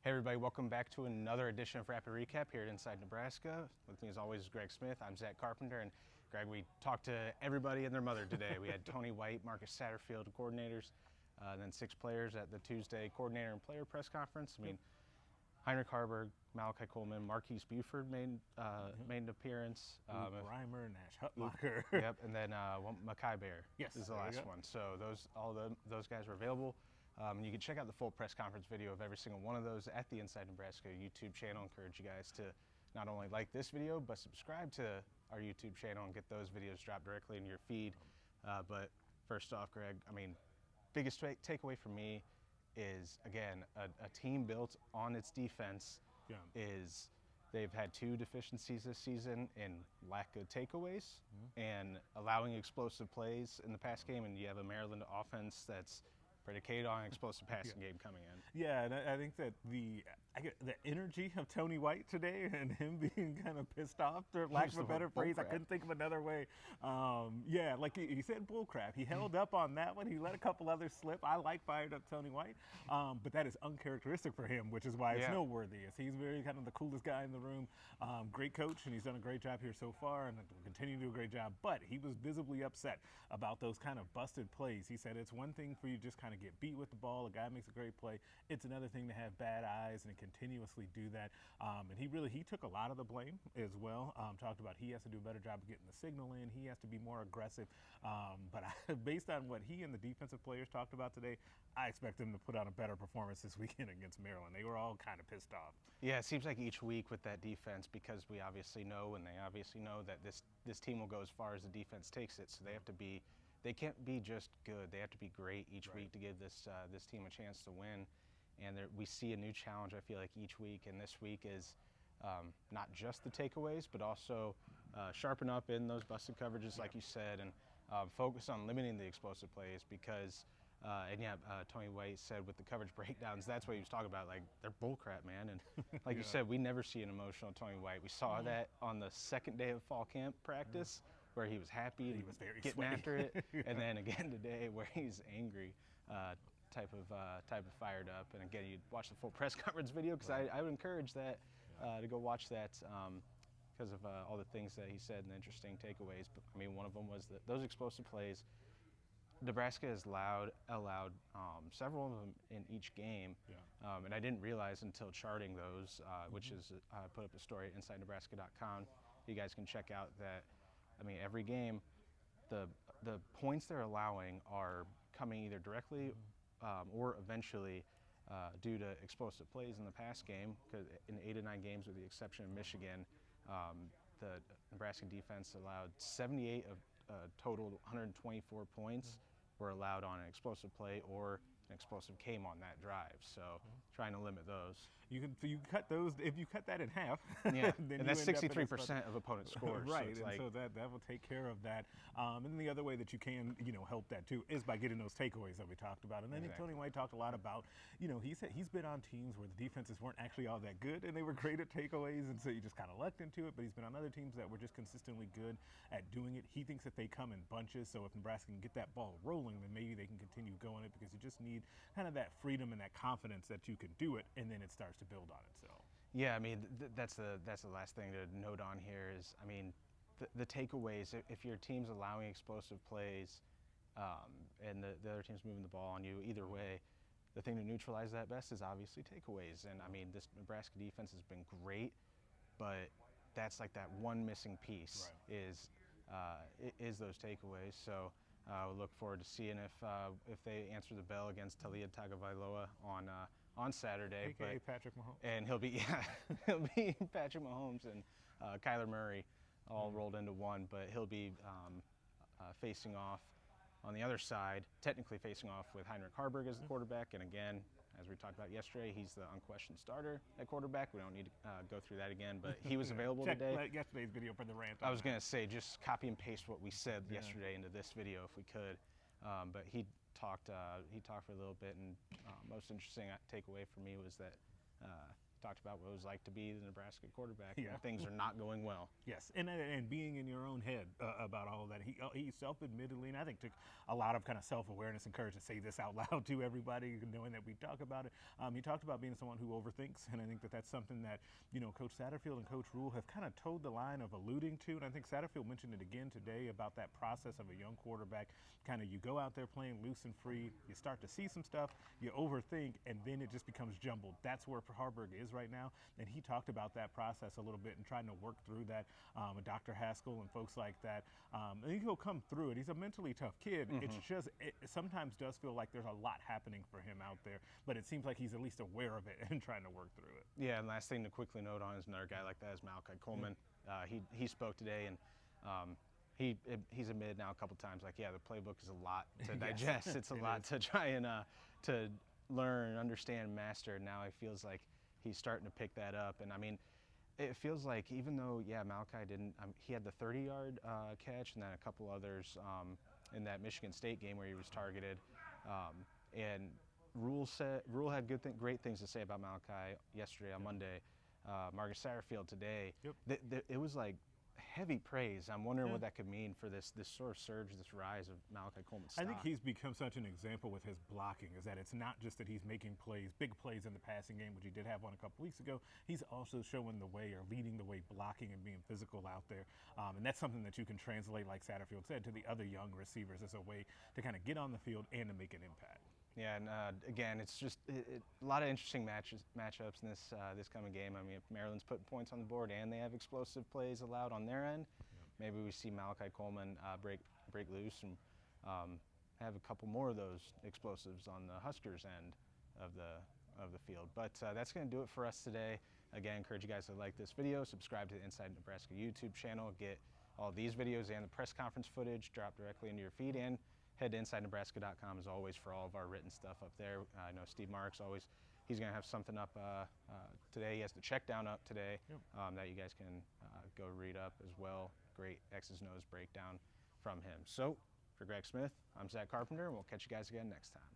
Hey everybody, welcome back to another edition of Rapid Recap here at Inside Nebraska. With me as always is Greg Smith. I'm Zack Carpenter, and Greg, we talked to everybody and their mother today. We had Tony White, Marcus Satterfield, coordinators, and then 6 players at the Tuesday coordinator and player press conference. I mean, Heinrich Harburg, Malachi Coleman, Marquise Buford made an appearance. Reimer, Nash Hutmacher. Yep, and then Mackay Bear Yes, is the last one. So those guys were available. You can check out the full press conference video of every single one of those at the Inside Nebraska YouTube channel. Encourage you guys to not only like this video, but subscribe to our YouTube channel and get those videos dropped directly in your feed. But first off, Greg, I mean, biggest takeaway for me is, again, a team built on its defense is they've had 2 deficiencies this season in lack of takeaways and allowing explosive plays in the pass game, and you have a Maryland offense that's predicated on an explosive passing game coming in. Yeah, and I think that the energy of Tony White today and him being kind of pissed off, for lack of a better phrase, I couldn't think of another way. Yeah, like he said, bullcrap. He held up on that one. He let a couple others slip. I like fired up Tony White, but that is uncharacteristic for him, which is why it's noteworthy. He's very kind of the coolest guy in the room. Great coach, and he's done a great job here so far, and will continue to do a great job. But he was visibly upset about those kind of busted plays. He said it's one thing for you to just kind of get beat with the ball. A guy makes a great play. It's another thing to have bad eyes and continuously do that. And he took a lot of the blame as well. Talked about he has to do a better job of getting the signal in. He has to be more aggressive. But based on what he and the defensive players talked about today, I expect them to put on a better performance this weekend against Maryland. They were all kind of pissed off. Yeah, it seems like each week with that defense, because we obviously know, and they obviously know, that this team will go as far as the defense takes it. So they can't be just good. They have to be great each week to give this team a chance to win. And we see a new challenge, I feel like, each week. And this week is not just the takeaways, but also sharpen up in those busted coverages, like you said, and focus on limiting the explosive plays because, Tony White said with the coverage breakdowns, that's what he was talking about. Like, they're bullcrap, man. And like you said, we never see an emotional Tony White. We saw that on the second day of fall camp practice, where he was happy and he was very getting sweaty after it, and then again today where he's angry, type of fired up. And again, you watch the full press conference video because I would encourage that to go watch that because of all the things that he said and the interesting takeaways. But I mean, one of them was that those explosive plays, Nebraska has allowed several of them in each game, and I didn't realize until charting those, which is I put up a story at InsideNebraska.com. You guys can check out that. I mean, every game, the points they're allowing are coming either directly or eventually due to explosive plays in the pass game. Because in 8 of 9 games, with the exception of Michigan, the Nebraska defense allowed 78 of total 124 points were allowed on an explosive play or an explosive came on that drive. So trying to limit those. You cut those, if you cut that in half. Yeah, then and that's 63% of opponent scores. Right, so and so that will take care of that. And the other way that you can, help that too is by getting those takeaways that we talked about. And I think Tony White talked a lot about, he said he's been on teams where the defenses weren't actually all that good and they were great at takeaways, and so you just kind of lucked into it. But he's been on other teams that were just consistently good at doing it. He thinks that they come in bunches, so if Nebraska can get that ball rolling, then maybe they can continue going it, because you just need kind of that freedom and that confidence that you can do it, and then it starts to build on itself. Yeah, I mean, that's the last thing to note on here is, I mean, the takeaways, if your team's allowing explosive plays and the other team's moving the ball on you, either way, the thing to neutralize that best is obviously takeaways. And I mean, this Nebraska defense has been great, but that's like that one missing piece is those takeaways. So we'll look forward to seeing if they answer the bell against Talia Tagovailoa on Saturday. AKA Patrick Mahomes. And he'll be Patrick Mahomes and Kyler Murray all rolled into one, but he'll be facing off on the other side, technically facing off with Heinrich Harburg as the quarterback. And again, as we talked about yesterday, he's the unquestioned starter at quarterback. We don't need to go through that again, but he was available today. Check yesterday's video for the rant. I was going to say, just copy and paste what we said yesterday into this video if we could. But he talked for a little bit, and most interesting takeaway for me was that he talked about what it was like to be the Nebraska quarterback Yeah. when things are not going well. Yes, and being in your own head about all of that. He self-admittedly, and I think took a lot of kind of self-awareness and courage to say this out loud to everybody, knowing that we talk about it. He talked about being someone who overthinks, and I think that that's something that, you know, Coach Satterfield and Coach Rule have kind of towed the line of alluding to, and I think Satterfield mentioned it again today about that process of a young quarterback. Kind of you go out there playing loose and free, you start to see some stuff, you overthink, and then it just becomes jumbled. That's where Harburg is right now, and he talked about that process a little bit and trying to work through that with Dr. Haskell and folks like that. I think he'll come through it. He's a mentally tough kid. It's just, it sometimes does feel like there's a lot happening for him out there, but it seems like he's at least aware of it and trying to work through it. Yeah, and last thing to quickly note on is another guy like that is Malachi Coleman. He spoke today, and he's admitted now a couple times, like, yeah, the playbook is a lot to digest. It's a lot to try and to learn, understand, master. Now it feels like he's starting to pick that up. And I mean, it feels like even though, yeah, Malachi didn't, he had the 30-yard catch and then a couple others in that Michigan State game where he was targeted. And Rule had great things to say about Malachi yesterday on Monday. Marcus Satterfield today. It was like heavy praise. I'm wondering what that could mean for this sort of surge, this rise of Malachi Coleman's stock. I think he's become such an example with his blocking, is that it's not just that he's making plays, big plays in the passing game, which he did have one a couple weeks ago. He's also showing the way or leading the way blocking and being physical out there. And that's something that you can translate, like Satterfield said, to the other young receivers as a way to kind of get on the field and to make an impact. Yeah, and again, it's just a lot of interesting matchups in this coming game. I mean, if Maryland's putting points on the board and they have explosive plays allowed on their end, maybe we see Malachi Coleman break loose and have a couple more of those explosives on the Huskers end of the field. But that's going to do it for us today. Again, encourage you guys to like this video, subscribe to the Inside Nebraska YouTube channel, get all these videos and the press conference footage dropped directly into your feed, and head to InsideNebraska.com as always for all of our written stuff up there. I know Steve Marks he's going to have something up today. He has the check down up today that you guys can go read up as well. Great X's and O's breakdown from him. So for Greg Smith, I'm Zack Carpenter, and we'll catch you guys again next time.